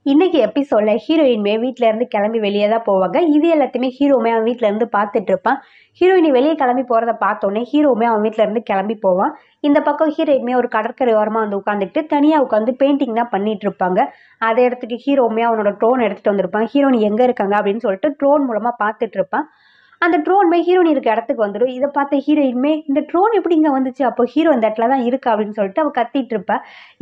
இன்னைக்கு எபிசோட்ல ஹீரோயின்மே வீட்ல இருந்து கிளம்பி வெளியே தான் போவாங்க. இது எல்லாத்தையுமே ஹீரோவுமே அவன் வீட்ல இருந்து பார்த்துட்டு இருப்பான். ஹீரோயினி வெளியே கிளம்பி போறத பார்த்தோன்னே ஹீரோவுமே அவன் வீட்ல இருந்து கிளம்பி போவான். இந்த பக்கம் ஹீரோயின்மே ஒரு கடற்கரை ஓரமா வந்து உட்காந்துக்கிட்டு தனியா உட்காந்து பெயிண்டிங் தான் பண்ணிட்டு இருப்பாங்க. அதை இடத்துக்கு ஹீரோவுமே அவனோட ட்ரோன் எடுத்துட்டு வந்திருப்பான். ஹீரோயின் எங்க இருக்காங்க அப்படின்னு சொல்லிட்டு ட்ரோன் மூலமா பார்த்துட்டு இருப்பான். அந்த ட்ரோன்மே ஹீரோயின் இருக்க இடத்துக்கு வந்துடும். இதை பார்த்த ஹீரோயின்மே இந்த ட்ரோன் எப்படி இங்கே வந்துச்சு, அப்போ ஹீரோ இந்த இடத்துல தான் இருக்கா அப்படின்னு சொல்லிட்டு அவள் கத்திட்டு இருப்பா.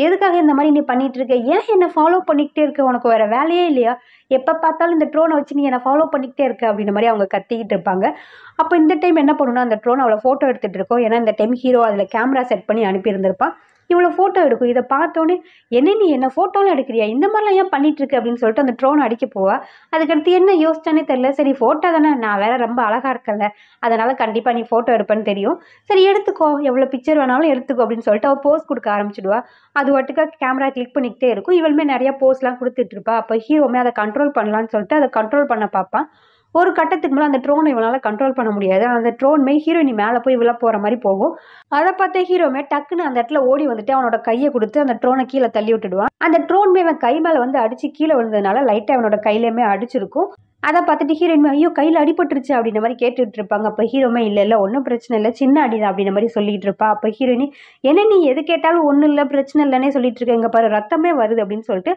எதுக்காக இந்த மாதிரி நீ பண்ணிட்டு இருக்க, ஏன் என்னை ஃபாலோ பண்ணிக்கிட்டே இருக்க, உனக்கு வேற வேலையே இல்லையா, எப்போ பார்த்தாலும் இந்த ட்ரோனை வச்சு நீ என்னை ஃபாலோ பண்ணிக்கிட்டே இருக்க அப்படின்ற மாதிரி அவங்க கத்திக்கிட்டு இருப்பாங்க. அப்போ இந்த டைம் என்ன பண்ணணும்னா அந்த ட்ரோன் அவளை ஃபோட்டோ எடுத்துகிட்டு இருக்கோம். ஏன்னா இந்த டைம் ஹீரோ அதில் கேமரா செட் பண்ணி அனுப்பியிருந்திருப்பான். இவ்வளோ ஃபோட்டோ எடுக்கும். இதை பார்த்தோன்னே என்ன நீ என்ன ஃபோட்டோலாம் எடுக்கிறியா, இந்த மாதிரிலாம் ஏன் பண்ணிட்டு இருக்கு அப்படின்னு சொல்லிட்டு அந்த ட்ரோன் அடிக்க போவா. அதுக்கடுத்து என்ன யோசிச்சானே தெரியல. சரி ஃபோட்டோ தானே, நான் வேற ரொம்ப அழகா இருக்கல, அதனால கண்டிப்பாக நீ ஃபோட்டோ எடுப்பேன்னு தெரியும், சரி எடுத்துக்கோ, எவ்வளோ பிக்சர் வேணாலும் எடுத்துக்கோ அப்படின்னு சொல்லிட்டு அவள் போஸ் கொடுக்க ஆரம்பிச்சிடுவா. அது வாட்டுக்கா கேமரா கிளிக் பண்ணிக்கிட்டே இருக்கும். இவளுமே நிறைய போஸ்லாம் கொடுத்துட்டு இருப்பா. அப்போ ஹீரோமே அதை கண்ட்ரோல் பண்ணலான்னு சொல்லிட்டு அதை கண்ட்ரோல் பண்ண பார்ப்பான். ஒரு கட்டத்துக்கு மேலே அந்த ட்ரோனை இவனால் கண்ட்ரோல் பண்ண முடியாது. அந்த ட்ரோன்மே ஹீரோயினி மேலே போய் விழ போகிற மாதிரி போகும். அதை பார்த்த ஹீரோமே டக்குன்னு அந்த இடத்துல ஓடி வந்துட்டு அவனோட கையை கொடுத்து அந்த ட்ரோனை கீழே தள்ளி விட்டுடுவான். அந்த ட்ரோன்மே அவன் கை மேலே வந்து அடிச்சு கீழே விழுந்ததுனால லைட்டாக அவனோட கையிலேயுமே அடிச்சிருக்கும். அதை பார்த்துட்டு ஹீரோயின்மே ஐயோ கையில் அடிபட்டுருச்சு அப்படின்ற மாதிரி கேட்டுட்டு இருப்பாங்க. அப்போ ஹீரோமே இல்லை ஒன்றும் பிரச்சனை இல்லை, சின்ன அடிதான் அப்படின்ற மாதிரி சொல்லிட்டு இருப்பா. அப்போ ஹீரோயினி என்ன நீ எது கேட்டாலும் ஒன்றும் இல்லை பிரச்சனை இல்லைன்னே சொல்லிட்டு இருக்க, இங்கே பாரு ரத்தமே வருது அப்படின்னு சொல்லிட்டு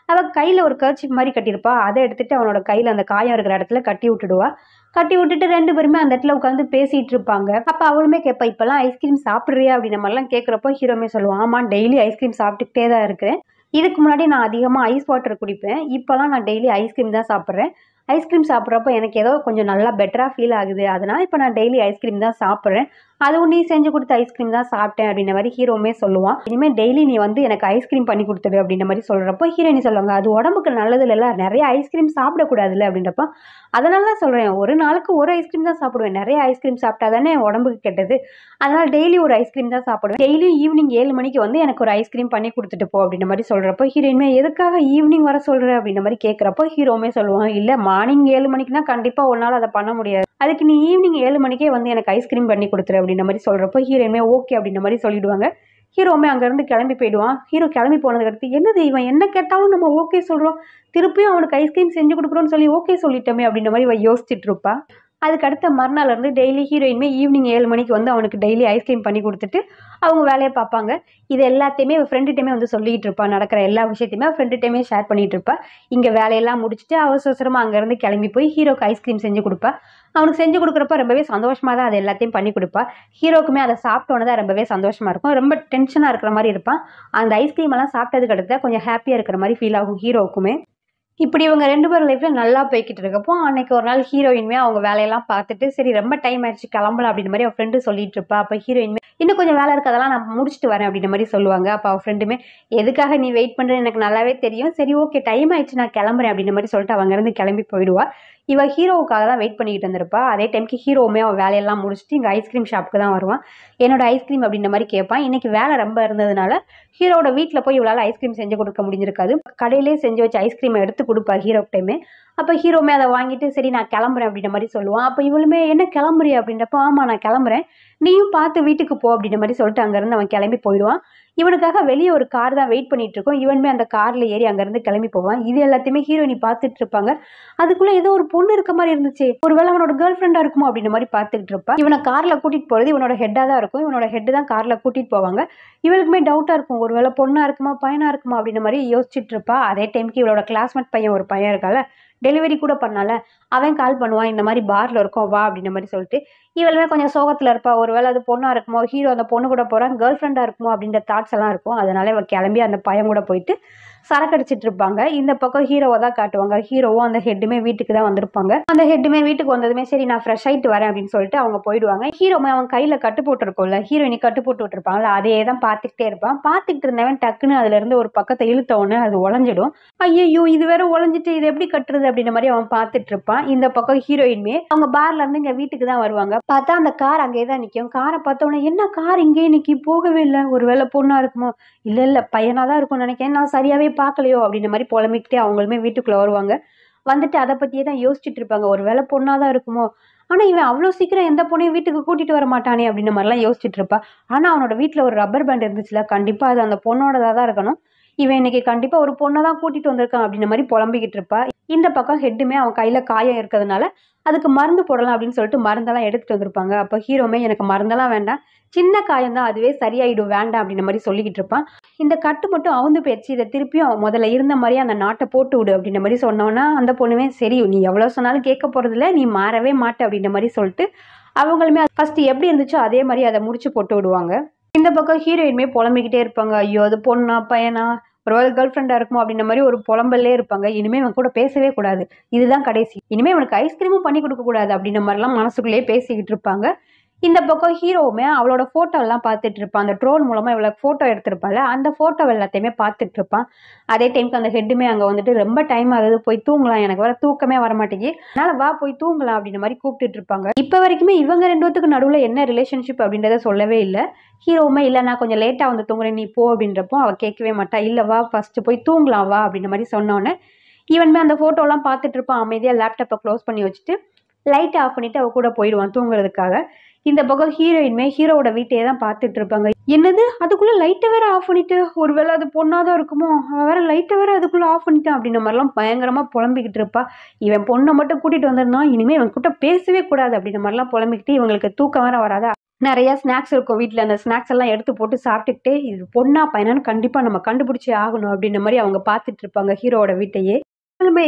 அவள் கையில் ஒரு கர்ச்சிப் மாதிரி கட்டியிருப்பா. அதை எடுத்துட்டு அவனோட கையில் அந்த காயம் இருக்கிற இடத்துல கட்டி விட்டுடுவா. கட்டி விட்டுட்டு ரெண்டு பேருமே அந்த இடத்துல உட்காந்து பேசிட்டு இருப்பாங்க. அப்போ அவளுமே கேட்பா இப்பெல்லாம் ஐஸ்கிரீம் சாப்பிட்றியா அப்படின்ற மாதிரிலாம் கேட்குறப்போ ஹீரோமே சொல்லுவான் ஆமாம் டெய்லி ஐஸ்கிரீம் சாப்பிட்டுக்கிட்டே தான் இருக்கிறேன். இதுக்கு முன்னாடி நான் அதிகமாக ஐஸ் வாட்டர் குடிப்பேன், இப்போலாம் நான் டெய்லி ஐஸ்கிரீம் தான் சாப்பிட்றேன். ஐஸ்கிரீம் சாப்பிட்றப்போ எனக்கு ஏதோ கொஞ்சம் நல்லா பெட்டராக ஃபீல் ஆகுது, அதனால இப்போ நான் டெய்லி ஐஸ்கிரீம் தான் சாப்பிட்றேன், அதுவும் நீ செஞ்சு கொடுத்த ஐஸ்கிரீம் தான் சாப்பிட்டேன் அப்படின்ற மாதிரி ஹீரோமே சொல்லுவான். இனிமேல் டெய்லி நீ வந்து எனக்கு ஐஸ்கிரீம் பண்ணி கொடுத்துடு அப்படின்ற மாதிரி சொல்கிறப்போ ஹீரோயினி சொல்லுவாங்க அது உடம்புக்கு நல்லது இல்லை, நிறைய ஐஸ்கிரீம் சாப்பிடக்கூடாதுல்ல அப்படின்றப்போ அதனால தான் சொல்கிறேன் ஒரு நாளுக்கு ஒரு ஐஸ்கிரீம் தான் சாப்பிடுவேன், நிறைய ஐஸ்கிரீம் சாப்பிட்டா தானே உடம்புக்கு கெட்டது, அதனால் டெய்லி ஒரு ஐஸ்கிரீம் தான் சாப்பிடுவேன், டெய்லியும் ஈவினிங் 7 மணிக்கு வந்து எனக்கு ஒரு ஐஸ்கிரீம் பண்ணி கொடுத்துட்டு போ அப்படின்ற மாதிரி சொல்கிறப்போ ஹீரோயின்மே எதுக்காக ஈவினிங் வர சொல்கிற அப்படின்ற மாதிரி கேட்குறப்போ ஹீரோமே சொல்லுவான் இல்லை மார்னிங் 7 மணிக்குனா கண்டிப்பாக உன்னால் அதை பண்ண முடியாது, அதுக்கு நீ ஈவினிங் 7 மணிக்கே வந்து எனக்கு ஐஸ்கிரீம் பண்ணி கொடுத்துரு அப்படின்ற மாதிரி சொல்கிறப்போ ஹீரோயின்மே ஓகே அப்படின்ற மாதிரி சொல்லிடுவாங்க. ஹீரோமே அங்கேருந்து கிளம்பி போயிடுவான். ஹீரோ கிளம்பி போனதுக்கு அடுத்து என்னது இவன் என்ன கேட்டாலும் நம்ம ஓகே சொல்கிறோம், திருப்பியும் அவனுக்கு ஐஸ்கிரீம் செஞ்சு கொடுக்குறோன்னு சொல்லி ஓகே சொல்லிட்டோமே அப்படின்ற மாதிரி இவன் யோசிச்சுட்டு இருப்பா. அதுக்கு அடுத்த மறுநாள் இருந்து டெய்லி ஹீரோயின்மே ஈவினிங் 7 மணிக்கு வந்து அவனுக்கு டெய்லி ஐஸ்கிரீம் பண்ணி கொடுத்துட்டு அவங்க வேலையை பார்ப்பாங்க. இது எல்லாத்தையுமே ஃப்ரெண்டுகிட்டமே வந்து சொல்லிகிட்டு இருப்பான். நடக்கிற எல்லா விஷயத்தையுமே ஃப்ரெண்டுகிட்டமே ஷேர் பண்ணிகிட்டு இருப்பா. இங்கே வேலையெல்லாம் முடிச்சுட்டு அவசரமாக அங்கேருந்து கிளம்பி போய் ஹீரோக்கு ஐஸ்கிரீம் செஞ்சு கொடுப்பா. அவனுக்கு செஞ்சு கொடுக்குறப்ப ரொம்பவே சந்தோஷமாக தான் அது எல்லாத்தையும் பண்ணி கொடுப்பா. ஹீரோக்குமே அதை சாப்பிட்டோன்னு தான் ரொம்பவே சந்தோஷமாக இருக்கும், ரொம்ப டென்ஷனாக இருக்கிற மாதிரி இருப்பான். அந்த ஐஸ்கிரீம் எல்லாம் சாப்பிட்டதுக்கு அடுத்து கொஞ்சம் ஹாப்பியாக இருக்கிற மாதிரி ஃபீல் ஆகும் ஹீரோவுக்குமே. இப்படி இவங்க 2 பேர் லைஃப்ல நல்லா போய்கிட்டு இருக்கப்போ அன்னைக்கு ஒரு நாள் ஹீரோயின்மே அவங்க வேலையெல்லாம் பார்த்துட்டு சரி ரொம்ப டைம் ஆயிடுச்சு கிளம்பலாம் அப்படின்ற மாதிரி அவள் ஃப்ரெண்டு சொல்லிட்டு இருப்பா. அப்போ ஹீரோயின்மே இன்னும் கொஞ்சம் வேலை இருக்கு அதெல்லாம் நான் முடிச்சுட்டு வரேன் அப்படின்ற மாதிரி சொல்லுவாங்க. அப்போ அவள் ஃப்ரெண்டுமே எதுக்காக நீ வெயிட் பண்ணுறேன்னு எனக்கு நல்லாவே தெரியும், சரி ஓகே டைம் ஆயிடுச்சு நான் கிளம்புறேன் அப்படின்ற மாதிரி சொல்லிட்டு அவங்க இருந்து கிளம்பி போயிடுவா. இவள் ஹீரோவுக்காக தான் வெயிட் பண்ணிக்கிட்டு இருந்திருப்பா. அதே டைமுக்கு ஹீரோவுமே அவன் வேலையெல்லாம் முடிச்சுட்டு இங்கே ஐஸ்கிரீம் ஷாப்புக்கு தான் வருவான். என்னோட ஐஸ்கிரீம் அப்படின்ற மாதிரி கேட்பான். இன்னைக்கு வேலை ரொம்ப இருந்ததுனால ஹீரோட வீட்டில் போய் இவளால் ஐஸ்கிரீம் செஞ்சு கொடுக்க முடிஞ்சிருக்காது, கடையிலே செஞ்சு வச்சு ஐஸ்கிரீமை எடுத்து கொடுப்பா ஹீரோக்கிட்டையுமே. அப்போ ஹீரோமே அதை வாங்கிட்டு சரி நான் கிளம்புறேன் அப்படின்ற மாதிரி சொல்லுவான். அப்போ இவளுமே என்ன கிளம்புறியா அப்படின்றப்போ ஆமாம் நான் கிளம்புறேன், நீயும் பார்த்து வீட்டுக்கு போ அப்படின்ற மாதிரி சொல்லிட்டு அங்கேருந்து அவன் கிளம்பி போயிடுவான். இவனுக்காக வெளியே ஒரு கார் தான் வெயிட் பண்ணிட்டு இருக்கோம். இவனுமே அந்த காரில் ஏறி அங்கேருந்து கிளம்பி போவான். இது எல்லாத்தையுமே ஹீரோயினி பார்த்துட்டு இருப்பாங்க. அதுக்குள்ளே ஏதோ ஒரு பொண்ணு இருக்க மாதிரி இருந்துச்சு, ஒருவேளை அவனோட கேர்ள் ஃப்ரெண்டாக இருக்குமோ அப்படின்ற மாதிரி பார்த்துக்கிட்டு இருப்பான். இவனை காரில் கூட்டிகிட்டு போகிறது இவனோட ஹெட்டாக தான் இருக்கும். இவனோட ஹெட்டு தான் காரில் கூட்டிகிட்டு போவாங்க. இவளுக்குமே டவுட்டாக இருக்கும், ஒருவேளை பொண்ணாக இருக்குமா பையனாக இருக்குமா அப்படின்ற மாதிரி யோசிச்சுட்டு இருப்பா. அதே டைமுக்கு இவளோட கிளாஸ்மேட் பையன் ஒரு பையன் இருக்கால, டெலிவரி கூட பண்ணால, அவன் கால் பண்ணுவான் இந்த மாதிரி பாரில் இருக்கோம் வா அப்படின்ற மாதிரி சொல்லிட்டு. இவளுமே கொஞ்சம் சோகத்தில் இருப்பா, ஒருவேளை அது பொண்ணாக இருக்குமோ, ஹீரோ அந்த பொண்ணு கூட போகிறான் கேர்ள் ஃப்ரெண்டாக இருக்குமோ அப்படின்ற தாட்ஸ் எல்லாம் இருக்கும். அதனால இவள் கிளம்பி அந்த பையன் கூட போயிட்டு சரக்கு அடிச்சிட்டு இருப்பாங்க. இந்த பக்கம் ஹீரோவை தான் காட்டுவாங்க. ஹீரோவும் அந்த ஹெட்டுமே வீட்டுக்கு தான் வந்திருப்பாங்க. அந்த ஹெட்டுமே வீட்டுக்கு வந்ததுமே சரி நான் ஃப்ரெஷ் ஆகிட்டு வரேன் அப்படின்னு சொல்லிட்டு அவங்க போயிடுவாங்க. ஹீரோமே அவன் கையில் கட்டு போட்டுருக்கோம்ல, ஹீரோயினி கட்டு போட்டு விட்டுருப்பாங்கல்ல, அதே தான் பார்த்துக்கிட்டே இருப்பான். பார்த்துக்கிட்டு இருந்தவன் டக்குன்னு அதுல இருந்து ஒரு பக்கத்தை இழுத்தவொன்னு அது உடஞ்சிடும். ஐயோ இது வேற உடஞ்சிட்டு இது எப்படி கட்டுறது அப்படின்ற மாதிரி அவன் பார்த்துட்டு இருப்பான். இந்த பக்கம் ஹீரோயின்மே அவங்க பார்ல இருந்து இங்க வீட்டுக்கு தான் வருவாங்க. பார்த்தா அந்த கார் அங்கேயே தான் நிற்கும். காரை பார்த்தவொன்னே என்ன கார் இங்கேயே நிற்கி போகவே இல்லை, ஒருவேளை பொண்ணா இருக்குமோ, இல்லை பையனாக தான் இருக்கும்னு நினைக்கிறேன், நான் சரியாவே பார்க்கலையோ அப்படின்ற மாதிரி புலம்பிக்கிட்டே அவங்களுமே வீட்டுக்குள்ளே வருவாங்க. வந்துட்டு அதை பற்றியே தான் யோசிச்சுட்டு இருப்பாங்க, ஒரு வேளை பொண்ணாக தான் இருக்குமோ, ஆனால் இவன் அவ்வளோ சீக்கிரம் எந்த பொண்ணையும் வீட்டுக்கு கூட்டிகிட்டு வர மாட்டானே அப்படின்ற மாதிரிலாம் யோசிச்சுட்டு இருப்பா. ஆனால் அவனோட வீட்டில் ஒரு ரப்பர் பேண்ட் இருந்துச்சுல, கண்டிப்பாக அது அந்த பொண்ணோடதாக தான் இருக்கணும். இவன் இன்னைக்கு கண்டிப்பா ஒரு பொண்ணை தான் கூட்டிட்டு வந்திருக்கான் அப்படின்ற மாதிரி புலம்பிக்கிட்டு இருப்பா. இந்த பக்கம் ஹெட்டுமே அவன் கையில காயம் இருக்கிறதுனால அதுக்கு மருந்து போடலாம் அப்படின்னு சொல்லிட்டு மருந்தெல்லாம் எடுத்துட்டு வந்திருப்பாங்க. அப்போ ஹீரோமே எனக்கு மருந்தெல்லாம் வேண்டாம், சின்ன காயம் தான், அதுவே சரியாயிடும், வேண்டாம் அப்படின்ற மாதிரி சொல்லிக்கிட்டு இருப்பான். இந்த கட்டு மட்டும் அவுந்து போயிடுச்சு, இதை திருப்பியும் முதல்ல இருந்த மாதிரியே அந்த நாட்டை போட்டு விடு அப்படின்ற மாதிரி சொன்னோன்னா அந்த பொண்ணுமே சரி நீ எவ்வளோ சொன்னாலும் கேட்க போறதில்ல, நீ மாறவே மாட்டே அப்படின்ற மாதிரி சொல்லிட்டு அவங்களுமே ஃபர்ஸ்ட் எப்படி இருந்துச்சோ அதே மாதிரி அதை முடிச்சு போட்டு விடுவாங்க. இந்த பக்கம் ஹீரோயினுமே புலம்பிக்கிட்டே இருப்பாங்க. ஐயோ அது பொண்ணா பையனா ஒரு கேர்ள் ஃப்ரெண்டா இருக்குமோ அப்படின்ற மாதிரி ஒரு புலம்பல்லே இருப்பாங்க. இனிமே இவன் கூட பேசவே கூடாது, இதுதான் கடைசி, இனிமே இவனுக்கு ஐஸ்கிரீமும் பண்ணி கொடுக்க கூடாது அப்படின்ற மாதிரிலாம் மனசுக்குள்ளேயே பேசிக்கிட்டு இருப்பாங்க. இந்த பக்கம் ஹீரோவுமே அவளோட போட்டோ எல்லாம் பார்த்துட்டு இருப்பான். அந்த ட்ரோன் மூலமா இவளுக்கு போட்டோ எடுத்திருப்பாள், அந்த போட்டோ எல்லாத்தையுமே பார்த்துட்டு இருப்பான். அதே டைமுக்கு அந்த ஹெட்டுமே அங்க வந்துட்டு ரொம்ப டைம் ஆகுது, போய் தூங்கலாம், எனக்கு வர தூக்கமே வர மாட்டேங்குது, அதனால வா போய் தூங்கலாம் அப்படின்ற மாதிரி கூப்பிட்டுட்டு இருப்பாங்க. இப்ப வரைக்குமே இவங்க ரெண்டு பேத்துக்கு நடுவுல என்ன ரிலேஷன்ஷிப் அப்படின்றத சொல்லவே இல்லை. ஹீரோவுமே இல்லை நான் கொஞ்சம் லேட்டா வந்து தூங்குறேன் நீ போ அப்படின்றப்போ அவ கேட்கவே மாட்டா. இல்ல வா ஃபர்ஸ்ட் போய் தூங்கலாம் வா அப்படின்ற மாதிரி சொன்னோன்னே இவனுமே அந்த போட்டோலாம் பார்த்துட்டு இருப்பான். அமைதியா லேப்டாப்பை க்ளோஸ் பண்ணி வச்சுட்டு லைட்டை ஆஃப் பண்ணிட்டு அவ கூட போயிடுவான் தூங்குறதுக்காக. இந்த பக்கம் ஹீரோயின்மே ஹீரோவோட வீட்டையே தான் பார்த்துட்டு இருப்பாங்க. என்னது அதுக்குள்ள லைட்டை வேற ஆஃப் பண்ணிட்டு, ஒருவேளை அது பொண்ணாதான் இருக்குமோ, அவன் வேற லைட்டை வேற அதுக்குள்ள ஆஃப் பண்ணிட்டான் அப்படின்ற மாதிரிலாம் பயங்கரமா புலம்பிக்கிட்டு இருப்பா. இவன் பொண்ணை மட்டும் கூட்டிட்டு வந்திருந்தான், இனிமே இவன் கிட்ட பேசவே கூடாது அப்படின்ற மாதிரிலாம் புலம்பிக்கிட்டு இவங்களுக்கு தூக்கம் வேற வராதா. நிறைய ஸ்நாக்ஸ் இருக்கும் வீட்டில், அந்த ஸ்நாக்ஸ் எல்லாம் எடுத்து போட்டு சாப்பிட்டுக்கிட்டே இது பொண்ணா பையனான்னு கண்டிப்பா நம்ம கண்டுபிடிச்சே ஆகணும் அப்படின்ற மாதிரி அவங்க பார்த்துட்டு இருப்பாங்க ஹீரோவோட வீட்டையே.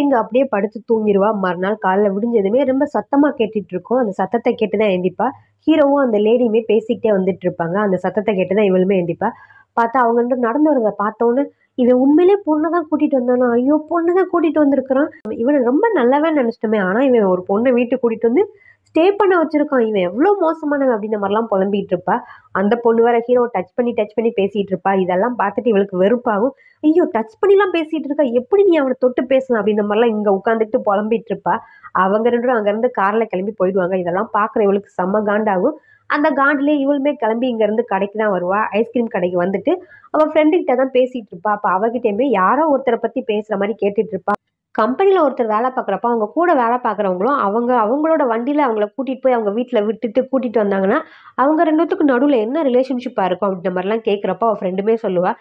இங்க அப்படியே படுத்து தூங்கிடுவா. மறுநாள் காலைல விடிஞ்சதுமே ரொம்ப சத்தமா கேட்டுட்டு இருக்கும். அந்த சத்தத்தை கேட்டுதான் எந்திப்பா. ஹீரோவும் அந்த லேடியுமே பேசிக்கிட்டே வந்துட்டு இருப்பாங்க. அந்த சத்தத்தை கேட்டுதான் இவளுமே எந்திப்பா. பார்த்தா அவங்க ரெண்டு நடந்து வரதை பார்த்தோன்னு இவன் உண்மையிலே பொண்ணுதான் கூட்டிட்டு வந்தானா, ஐயோ பொண்ணுதான் கூட்டிட்டு வந்திருக்கிறான், இவனை ரொம்ப நல்லவன் நினைச்சிட்டோமே, ஆனா இவன் ஒரு பொண்ணை வீட்டுக்கு கூட்டிட்டு வந்து ஸ்டே பண்ண வச்சிருக்கான், இவன் எவ்வளவு மோசமானவன் அப்படின்ற மாதிரிலாம் புலம்பிட்டு இருப்பா. அந்த பொண்ணு வேற ஹீரோ டச் பண்ணி பேசிட்டு இருப்பா. இதெல்லாம் பார்த்துட்டு இவளுக்கு வெறுப்பாகும். ஐயோ டச் பண்ணிலாம் பேசிட்டு இருக்கா, எப்படி நீ அவனை தொட்டு பேசலாம் அப்படின்ற மாதிரிலாம் இங்க உட்காந்துட்டு புலம்பிட்டு இருப்பா. அவங்க ரெண்டும் அங்க இருந்து கார்ல கிளம்பி போயிடுவாங்க. இதெல்லாம் பாக்குற இவளுக்கு செம்ம காண்டாகும். அந்த காண்டிலே இவளுமே கிளம்பி இங்க இருந்து கடைக்கு தான் வருவா. ஐஸ்கிரீம் கடைக்கு வந்துட்டு அவ ஃப்ரெண்டு கிட்ட தான் பேசிட்டு இருப்பா. அப்ப அவகிட்டயுமே யாரோ ஒருத்தரை பத்தி பேசுற மாதிரி கேட்டுட்டு இருப்பா. கம்பெனில ஒருத்தர் வேலை பார்க்குறப்ப அவங்க கூட வேலை பார்க்குறவங்களும் அவங்களோட வண்டியில அவங்கள கூட்டிட்டு போய் அவங்க வீட்டுல விட்டுட்டு கூட்டிட்டு வந்தாங்கன்னா அவங்க ரெண்டு பேத்துக்கு நடுவுல என்ன ரிலேஷன்ஷிப்பா இருக்கும் அப்படின்ற மாதிரிலாம் கேட்குறப்ப அவ ஃப்ரெண்டுமே சொல்லுவா,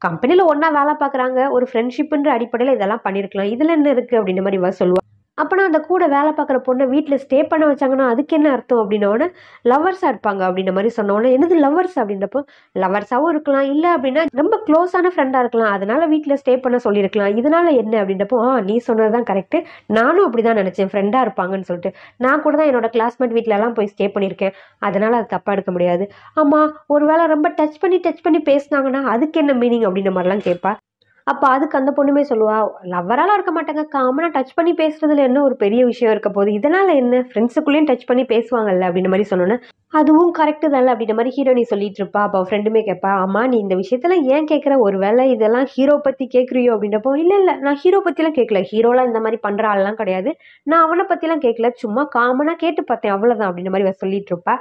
கம்பெனில ஒன்னா வேலை பார்க்குறாங்க, ஒரு ஃப்ரெண்ட்ஷிப்ன்ற அடிப்படையில இதெல்லாம் பண்ணிருக்கலாம், இதுல என்ன இருக்கு அப்படின்ற மாதிரி இவ சொல்லுவா. அப்பனா அந்த கூட வேலை பார்க்குற பொண்ணை வீட்டில் ஸ்டே பண்ண வச்சாங்கன்னா அதுக்கு என்ன அர்த்தம் அப்படின்னோடனே லவ்வர்ஸாக இருப்பாங்க அப்படின்ற மாதிரி சொன்னோன்னே என்னது லவ்வர்ஸ் அப்படின்றப்போ லவ்வர்ஸாகவும் இருக்கலாம், இல்லை அப்படின்னா ரொம்ப க்ளோஸான ஃப்ரெண்டாக இருக்கலாம், அதனால வீட்டில் ஸ்டே பண்ண சொல்லியிருக்கலாம், இதனால என்ன அப்படின்றப்போ நீ சொன்னது தான் கரெக்டு, நானும் அப்படி தான் நினச்சேன் ஃப்ரெண்டாக இருப்பாங்கன்னு சொல்லிட்டு, நான் கூட தான் என்னோட கிளாஸ்மேட் வீட்டிலலாம் போய் ஸ்டே பண்ணியிருக்கேன், அதனால அது தப்பாக எடுக்க முடியாது. ஆமாம் ஒருவேளை ரொம்ப டச் பண்ணி பேசினாங்கன்னா அதுக்கு என்ன மீனிங் அப்படின்ற மாதிரிலாம் கேட்பா. அப்போ அதுக்கு அந்த பொண்ணுமே சொல்லுவா, லவ்வராலாம் இருக்க மாட்டாங்க, காமனா டச் பண்ணி பேசுறதுல என்ன ஒரு பெரிய விஷயம் இருக்க போகுது, இதனால என்ன, ஃப்ரெண்ட்ஸுக்குள்ளேயும் டச் பண்ணி பேசுவாங்கல்ல அப்படின்ற மாதிரி சொன்னோன்னே அதுவும் கரெக்டு தானே அப்படின்ற மாதிரி ஹீரோனி சொல்லிட்டு இருப்பா. அப்போ ஃப்ரெண்டுமே கேட்பா, ஆமா நீ இந்த விஷயத்துல ஏன் கேட்குற, ஒரு வேளை இதெல்லாம் ஹீரோ பத்தி கேட்குறியோ அப்படின்றப்போ இல்லை நான் ஹீரோ பத்திலாம் கேட்கல, ஹீரோலாம் இந்த மாதிரி பண்ற ஆள்லாம் கிடையாது, நான் அவனை பத்திலாம் கேட்கல, சும்மா காமனா கேட்டு பார்த்தேன் அவ்வளவுதான் அப்படின்ற மாதிரி சொல்லிட்டு இருப்பா.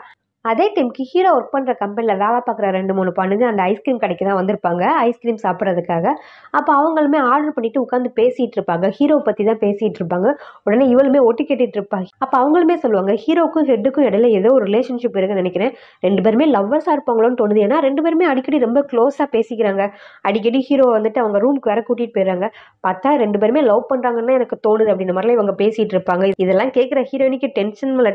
அதே டைமுக்கு ஹீரோ ஒர்க் பண்ணுற கம்பெனியில் வேலை பார்க்குற 2-3 பொண்ணுங்க அந்த ஐஸ்கிரீம் கடைக்கு தான் வந்திருப்பாங்க ஐஸ்கிரீம் சாப்பிட்றதுக்காக. அப்போ அவங்களுமே ஆர்டர் பண்ணிட்டு உட்காந்து பேசிகிட்டு இருப்பாங்க, ஹீரோ பற்றி தான் பேசிகிட்டு இருப்பாங்க. உடனே இவளுமே ஒட்டி கேட்டுட்டு இருப்பாங்க. அப்போ அவங்களுமே சொல்லுவாங்க, ஹீரோக்கும் ஹெட்டுக்கும் இடையில ஏதோ ஒரு ரிலேஷன்ஷிப் இருக்குன்னு நினைக்கிறேன், 2 பேருமே லவ்வர்ஸாக இருப்பாங்களோன்னு தோணுது, ஏன்னா 2 பேருமே அடிக்கடி ரொம்ப க்ளோஸாக பேசிக்கிறாங்க, அடிக்கடி ஹீரோ வந்துட்டு அவங்க ரூமுக்கு வேற கூட்டிகிட்டு போயிடுறாங்க, பார்த்தா 2 பேருமே லவ் பண்ணுறாங்கன்னு எனக்கு தோணுது அப்படின்ற மாதிரிலாம் இவங்க பேசிகிட்டு இருப்பாங்க. இதெல்லாம் கேட்குற ஹீரோயினுக்கு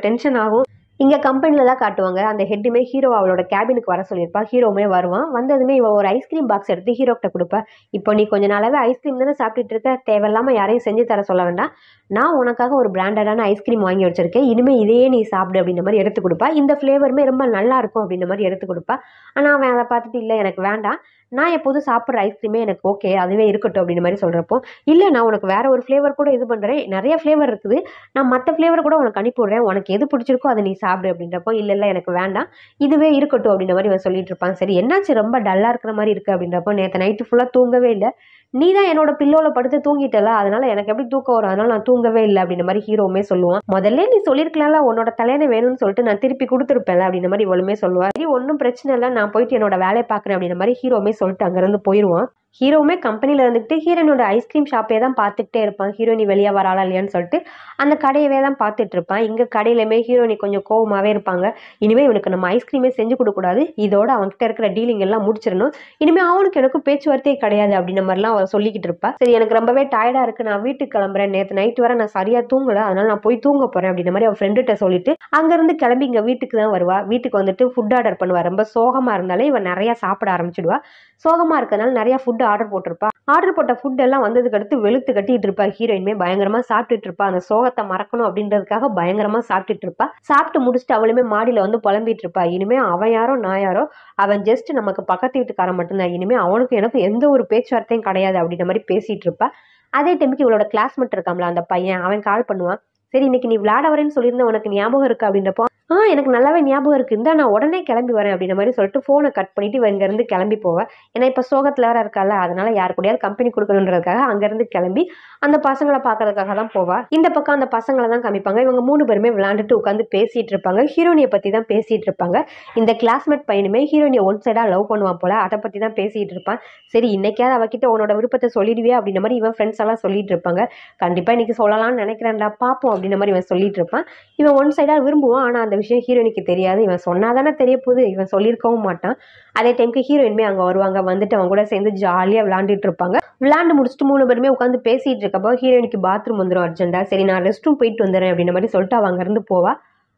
டென்ஷன் ஆகும். இங்கே கம்பெனியில் தான் காட்டுவாங்க, அந்த ஹெட்டுமே ஹீரோ அவளோட கேபினுக்கு வர சொல்லியிருப்பா. ஹீரோவுமே வருவான். வந்ததுமே இவன் ஒரு ஐஸ்கிரீம் பாக்ஸ் எடுத்து ஹீரோக்கிட்ட கொடுப்பா. இப்போ நீ கொஞ்ச நாளாவே ஐஸ்கிரீம் தானே சாப்பிட்டுட்டு இருக்க, தேவையில்லாமல் யாரையும் செஞ்சு தர சொல்ல வேண்டாம், நான் உனக்காக ஒரு பிராண்டடான ஐஸ்கிரீம் வாங்கி வச்சிருக்கேன், இனிமேல் இதையே நீ சாப்பிடு அப்படின்ற மாதிரி எடுத்து கொடுப்பா. இந்த ஃப்ளேவருமே ரொம்ப நல்லா இருக்கும் அப்படின்ற மாதிரி எடுத்து கொடுப்பா. ஆனால் அவன் அதை பார்த்துட்டு இல்லை எனக்கு வேண்டாம், நான் எப்போதும் சாப்பிட்ற ஐஸ்கிரீமே எனக்கு ஓகே, அதுவே இருக்கட்டும் அப்படின்ற மாதிரி சொல்கிறப்போ, இல்லை நான் உனக்கு வேற ஒரு ஃப்ளேவர் கூட இது பண்ணுறேன், நிறைய ஃப்ளேவர் இருக்குது, நான் மற்ற ஃப்ளேவர் கூட உனக்கு அனுப்பிவிடுறேன், உனக்கு எது பிடிச்சிருக்கோ அதை நீ சாப்பிடு அப்படின்றப்போ, இல்லை எனக்கு வேண்டாம், இதுவே இருக்கட்டும் அப்படின்ற மாதிரி இவன் சொல்லிட்டு இருப்பான். சரி என்னாச்சு ரொம்ப டல்லாக இருக்கிற மாதிரி இருக்குது அப்படின்றப்போ, நேற்று நைட்டு ஃபுல்லாக தூங்கவே இல்லை, நீ தான் என்னோட பில்லோல படுத்து தூங்கிட்டல, அதனால எனக்கு எப்படி தூக்கம் வரும், அதனால நான் தூங்கவே இல்லை அப்படின்ற மாதிரி ஹீரோவுமே சொல்லுவான். முதல்ல நீ சொல்லியிருக்கலாம்ல உன்னோட தலையணை வேணும்னு சொல்லிட்டு நான் திருப்பி கொடுத்துருப்பேன்ல அப்படின்ற மாதிரி இவளுமே சொல்லுவா. சரி ஒன்றும் பிரச்சனை இல்லை, நான் போயிட்டு என்னோட வேலையை பார்க்குறேன் அப்படின்ற மாதிரி ஹீரோவுமே சொல்லிட்டு அங்கேருந்து போயிடுவான். ஹீரோவுமே கம்பெனியில் இருந்துக்கிட்டு ஹீரோனோட ஐஸ்கிரீம் ஷாப்பே தான் பார்த்துக்கிட்டே இருப்பான். ஹீரோயினி வெளியே வராளா இல்லையான்னு சொல்லிட்டு அந்த கடையவே தான் பார்த்துட்டு இருப்பான். இங்கே கடையிலுமே ஹீரோயினி கொஞ்சம் கோவமாகவே இருப்பாங்க. இனிமேல் இவனுக்கு நம்ம ஐஸ்கிரீமே செஞ்சு கொடுக்கக்கூடாது, இதோட அவன்கிட்ட இருக்கிற டீலிங் எல்லாம் முடிச்சிடணும், இனிமேல் அவனுக்கு எனக்கும் பேச்சுவார்த்தையே கிடையாது அப்படின்ற மாதிரிலாம் அவன் சொல்லிக்கிட்டு இருப்பா. சரி எனக்கு ரொம்பவே டயர்டாக இருக்குது, நான் வீட்டுக்கு கிளம்புறேன், நேற்று நைட்டு வர நான் சரியாக தூங்கலை, அதனால் நான் போய் தூங்க போகிறேன் அப்படின்ற மாதிரி அவன் ஃப்ரெண்டுகிட்ட சொல்லிட்டு அங்கேருந்து கிளம்பி இங்கே வீட்டுக்கு தான் வருவா. வீட்டுக்கு வந்துட்டு ஃபுட் ஆர்டர் பண்ணுவா. ரொம்ப சோகமாக இருந்தாலே இவன் நிறையா சாப்பிட ஆரம்பிச்சிடுவா. சோகமாக இருக்கிறதுனால நிறையா ஃபுட்டு ஆர்டர் போட்டிருப்பா. ஆர்டர் போட்ட ஃபுட் எல்லாம் வந்ததுக்கு அடுத்து வெளுத்து கட்டிட்டு இருப்பா. ஹீரோயின்மே பயங்கரமாக சாப்பிட்டுட்டு இருப்பா. அந்த சோகத்தை மறக்கணும் அப்படின்றதுக்காக பயங்கரமாக சாப்பிட்டுட்டு இருப்பா. சாப்பிட்டு முடிச்சுட்டு அவளுமே மாடியில் வந்து புலம்பிட்டு இருப்பா. இனிமே அவன் யாரோ நான் யாரோ, அவன் ஜஸ்ட் நமக்கு பக்கத்து வீட்டுக்காரன் மட்டும்தான், இனிமே அவனுக்கு எனக்கு எந்த ஒரு பேச்சுவார்த்தையும் கிடையாது அப்படின்ற மாதிரி பேசிட்டு இருப்பா. அதே டைமுக்கு இவளோட கிளாஸ்மேட் இருக்காங்களா அந்த பையன், அவன் கால் பண்ணுவான். சரி இன்னைக்கு நீ விளையாட வரேன்னு சொல்லியிருந்த, உனக்கு ஞாபகம் இருக்கு அப்படின்றப்போ எனக்கு நல்லாவே ஞாபகம் இருக்கு, இந்த நான் உடனே கிளம்பி வரேன் அப்படின்ற மாதிரி சொல்லிட்டு ஃபோனை கட் பண்ணிட்டு இவன் இங்கேருந்து கிளம்பி போவேன். ஏன்னா இப்போ சோகத்தில் வேற இருக்கால, அதனால யாரு கூடயாவது கம்பெனி கொடுக்கணுன்றதுக்காக அங்கேருந்து கிளம்பி அந்த பசங்களை பார்க்கறதுக்காக தான் போவா. இந்த பக்கம் அந்த பசங்களை தான் காமிப்பாங்க. இவங்க 3 பேருமே விளையாண்டுட்டு உட்காந்து பேசிட்டு இருப்பாங்க. ஹீரோனியை பற்றி தான் பேசிட்டு இருப்பாங்க. இந்த கிளாஸ்மேட் பையனுமே ஹீரோனியை ஒன் சைடாக லவ் பண்ணுவான் போல, அதை பற்றி தான் பேசிட்டு இருப்பான். சரி இன்னைக்காவது அவகிட்ட உன்னோட விருப்பத்தை சொல்லிடுவியா அப்படின்ற மாதிரி இவன் ஃப்ரெண்ட்ஸ் எல்லாம் சொல்லிட்டு இருப்பாங்க. கண்டிப்பாக இன்னைக்கு சொல்லலாம்னு நினைக்கிறேன்டா, பார்ப்போம் அப்படின்ற மாதிரி இவன் சொல்லிட்டு இருப்பான். இவன் ஒன் சைடாக விரும்புவான், ஆனால் அந்த விஷயம் ஹீரோனிக்கு தெரியாது. இவன் சொன்னாதானே தெரிய போகுது, இவன் சொல்லியிருக்கவும் மாட்டான். அதே டைமுக்கு ஹீரோயின்மே அங்கே வருவாங்க. வந்துட்டு அவங்க கூட சேர்ந்து ஜாலியாக விளாண்டுட்டு இருப்பாங்க. விளாண்டு முடிச்சுட்டு 3 பேருமே உட்காந்து பேசிட்டு இருக்கப்போ ஹீரோயினுக்கு பாத்ரூம் வந்துடும் அர்ஜென்ட்டா. சரி நான் ரெஸ்ட் ரூம் போயிட்டு வந்துடுறேன் அப்படின்ற மாதிரி சொல்லிட்டு அவள் அங்கேருந்து போவா.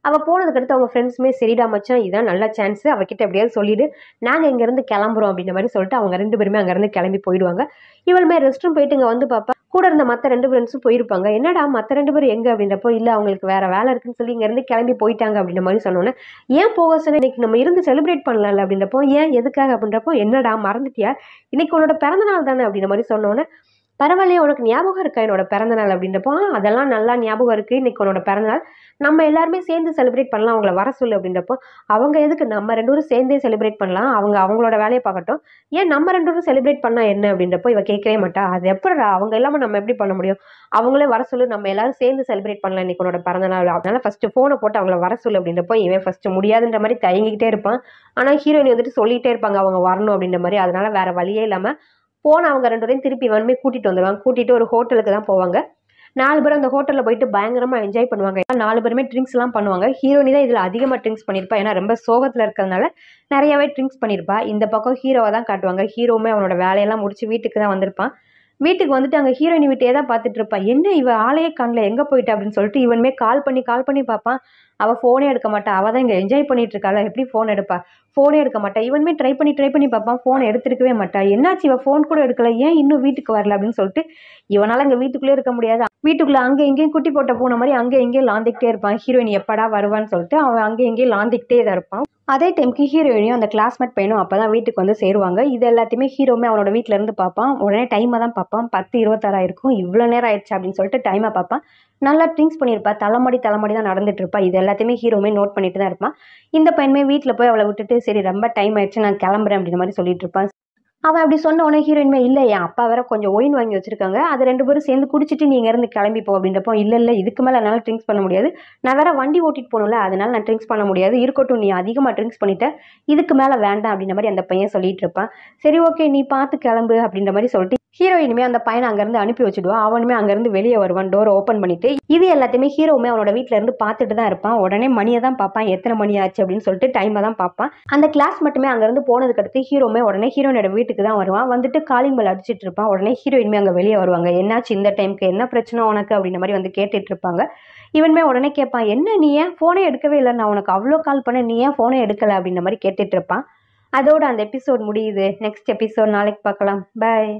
அவள் போனதுக்கடுத்து அவங்க ஃப்ரெண்ட்ஸுமே சரிடா மச்சான் இதான் நல்ல சான்ஸ், அவகிட்ட எப்படியாவது சொல்லிவிடு, நாங்கள் இங்கேருந்து கிளம்புறோம் அப்படின்ற மாதிரி சொல்லிட்டு அவங்க 2 பேருமே அங்கேருந்து கிளம்பி போயிடுவாங்க. இவளுமே ரெஸ்ட் ரூம் போயிட்டு இங்கே வந்து பார்ப்பா. கூட இருந்த மற்ற 2 ஃப்ரெண்ட்ஸும் போயிருப்பாங்க. என்னடா மற்ற 2 பேர் எங்கே அப்படின்றப்போ, இல்லை அவங்களுக்கு வேறு வேலை இருக்குன்னு சொல்லி இங்கேருந்து கிளம்பி போயிட்டாங்க அப்படின்ற மாதிரி சொன்னோன்னே, ஏன் போக சொன்ன, இன்னைக்கு நம்ம இருந்து செலிப்ரேட் பண்ணலாம்ல அப்படின்றப்போ, ஏன் எதுக்காக அப்படின்றப்போ, என்னடா மறந்துட்டியா, இன்னைக்கு உன்னோட பிறந்தநாள் தானே அப்படின்ற மாதிரி சொன்னோன்னே, பரவாயில்லையே உனக்கு ஞாபகம் இருக்கா என்னோட பிறந்தநாள் அப்படின்றப்போ, அதெல்லாம் நல்லா ஞாபகம் இருக்குது, இன்னைக்கு உன்னோட பிறந்தநாள், நம்ம எல்லாருமே சேர்ந்து செலிப்ரேட் பண்ணலாம், அவங்கள வர சொல்லு அப்படின்றப்போ, அவங்க எதுக்கு, நம்ம 2 பேரும் சேர்ந்தே செலிப்ரேட் பண்ணலாம், அவங்க அவங்களோட வேலையை பார்க்கட்டும், ஏன் நம்ம 2 பேரும் செலிப்ரேட் பண்ணால் என்ன அப்படின்றப்போ இவ கேட்கவே மாட்டா. அது எப்படா அவங்க இல்லாமல் நம்ம எப்படி பண்ண முடியும், அவங்களே வர சொல்லு, நம்ம எல்லாரும் சேர்ந்து செலிப்ரேட் பண்ணலாம் இன்னைக்கு உன்னோட பிறந்தநாள், அதனால ஃபஸ்ட்டு ஃபோனை போட்டு அவங்கள வர சொல்லு அப்படின்றப்போ இவன் ஃபஸ்ட்டு முடியாதுன்ற மாதிரி தயங்கிக்கிட்டே இருப்பான். ஆனால் ஹீரோயின் வந்துட்டு சொல்லிகிட்டே இருப்பாங்க அவங்க வரணும் அப்படின்ற மாதிரி. அதனால வேற வழியே இல்லாமல் போன அவங்க 2 பேரையும் திருப்பி இவனுமே கூட்டிகிட்டு வந்துடுவாங்க. கூட்டிகிட்டு ஒரு ஹோட்டலுக்கு தான் போவாங்க. 4 பேரும் அந்த ஹோட்டலில் போயிட்டு பயங்கரமாக என்ஜாய் பண்ணுவாங்க. 4 பேருமே ட்ரிங்க்ஸ்லாம் பண்ணுவாங்க. ஹீரோயினி தான் இதில் அதிகமாக ட்ரிங்க்ஸ் பண்ணியிருப்பா. ஏன்னா ரொம்ப சோகத்தில் இருக்கிறதுனால நிறையாவே ட்ரிங்க்ஸ் பண்ணியிருப்பா. இந்த பக்கம் ஹீரோவை தான் காட்டுவாங்க. ஹீரோவுமே அவனோட வேலையெல்லாம் முடிச்சு வீட்டுக்கு தான் வந்திருப்பான். வீட்டுக்கு வந்துட்டு அங்கே ஹீரோயினி வீட்டையே தான் பார்த்துட்டு இருப்பான். என்ன இவ ஆளையே காணல, எங்கே போயிட்டா அப்படின்னு சொல்லிட்டு இவனுமே கால் பண்ணி பார்ப்பான். அவள் ஃபோனே எடுக்க மாட்டா. அவள் தான் இங்கே என்ஜாய் பண்ணிட்டு இருக்காள், எப்படி ஃபோன் எடுப்பா, ஃபோனே எடுக்க மாட்டா. இவனுமே ட்ரை பண்ணி பார்ப்பான், ஃபோனை எடுத்துருக்கவே மாட்டா. என்னாச்சு இவள் ஃபோன் கூட எடுக்கல, ஏன் இன்னும் வீட்டுக்கு வரல அப்படின்னு சொல்லிட்டு இவனால் இங்கே வீட்டுக்குள்ளே இருக்க முடியாது. வீட்டுக்குள்ளே அங்கே எங்கேயும் குட்டி போட்ட போன மாதிரி அங்கே எங்கேயும் லாந்திக்கிட்டே இருப்பான். ஹீரோயின் எப்படா வருவான்னு சொல்லிட்டு அவன் அங்கே எங்கேயும் லாந்திக்கிட்டே தான் இருப்பான். அதே டைமுக்கு ஹீரோயினியும் அந்த கிளாஸ்மேட் பையனும் அப்போ தான் வீட்டுக்கு வந்து சேருவாங்க. இது எல்லாத்தையுமே ஹீரோமே அவனோட வீட்டில் இருந்து பார்ப்பான். உடனே டைமை தான் பார்ப்பான். 10:26 ஆயிருக்கும். இவ்வளோ நேரம் ஆயிடுச்சு அப்படின்னு சொல்லிட்டு டைமை பார்ப்பான். நல்லா ட்ரிங்க்ஸ் பண்ணியிருப்பா. தலைமடி தான் நடந்துட்டு இருப்பா. இது எல்லாத்தையுமே ஹீரோமே நோட் பண்ணிட்டு தான் இருப்பான். இந்த பையனுமே வீட்டில் போய் அவளை விட்டுட்டு சரி ரொம்ப டைம் ஆயிடுச்சு நான் கிளம்புறேன் அப்படின்ற மாதிரி சொல்லிட்டு இருப்பான். அவன் அப்படி சொன்ன உடனே ஹீரோயின்மே இல்லை என் அப்பா வேற கொஞ்சம் ஒயின் வாங்கி வச்சிருக்காங்க, அது 2 பேரும் சேர்ந்து குடிச்சிட்டு நீங்க இருந்து கிளம்பி போ அப்படின்றப்போ, இல்லை இதுக்கு மேலே என்னால் ட்ரிங்க்ஸ் பண்ண முடியாது, நான் வேற வண்டி ஓட்டிட்டு போகணும்ல, அதனால நான் ட்ரிங்க்ஸ் பண்ண முடியாது, இருக்கட்டும் நீ அதிகமாக ட்ரிங்க்ஸ் பண்ணிட்ட, இதுக்கு மேலே வேண்டாம் அப்படின்ற மாதிரி அந்த பையன் சொல்லிட்டு இருப்பான். சரி ஓகே நீ பார்த்து கிளம்பு அப்படின்ற மாதிரி சொல்லிட்டு ஹீரோயினுமே அந்த பையனை அங்கேருந்து அனுப்பி வச்சுடுவான். அவனுமே அங்கேருந்து வெளியே வருவான் டோரை ஓப்பன் பண்ணிட்டு. இது எல்லாத்தையுமே ஹீரோவுமே அவனோட வீட்டில் இருந்து பார்த்துட்டு தான் இருப்பான். உடனே மணியை தான் பார்ப்பான், எத்தனை மணி ஆச்சு அப்படின்னு சொல்லிட்டு டைமை தான் பார்ப்பான். அந்த கிளாஸ் மட்டுமே அங்கேருந்து போனதுக்கு அடுத்து ஹீரோமே உடனே ஹீரோயினோட வீட்டுக்கு தான் வருவான். வந்துட்டு காலிங் பெல் அடிச்சிட்டு இருப்பான். உடனே ஹீரோயினுமே அங்கே வெளியே வருவாங்க. என்னாச்சு இந்த டைமுக்கு, என்ன பிரச்சனை உனக்கு அப்படின்ற மாதிரி வந்து கேட்டுட்டு இருப்பாங்க. இவனுமே உடனே கேட்பான், என்ன நீ ஏன் ஃபோனே எடுக்கவே இல்லை, நான் உனக்கு அவ்வளோ கால் பண்ணேன், நீ ஏன் ஃபோனே எடுக்கலை அப்படின்ற மாதிரி கேட்டுட்டு இருப்பான். அதோட அந்த எபிசோட் முடியுது. நெக்ஸ்ட் எபிசோட் நாளைக்கு பார்க்கலாம். பாய்.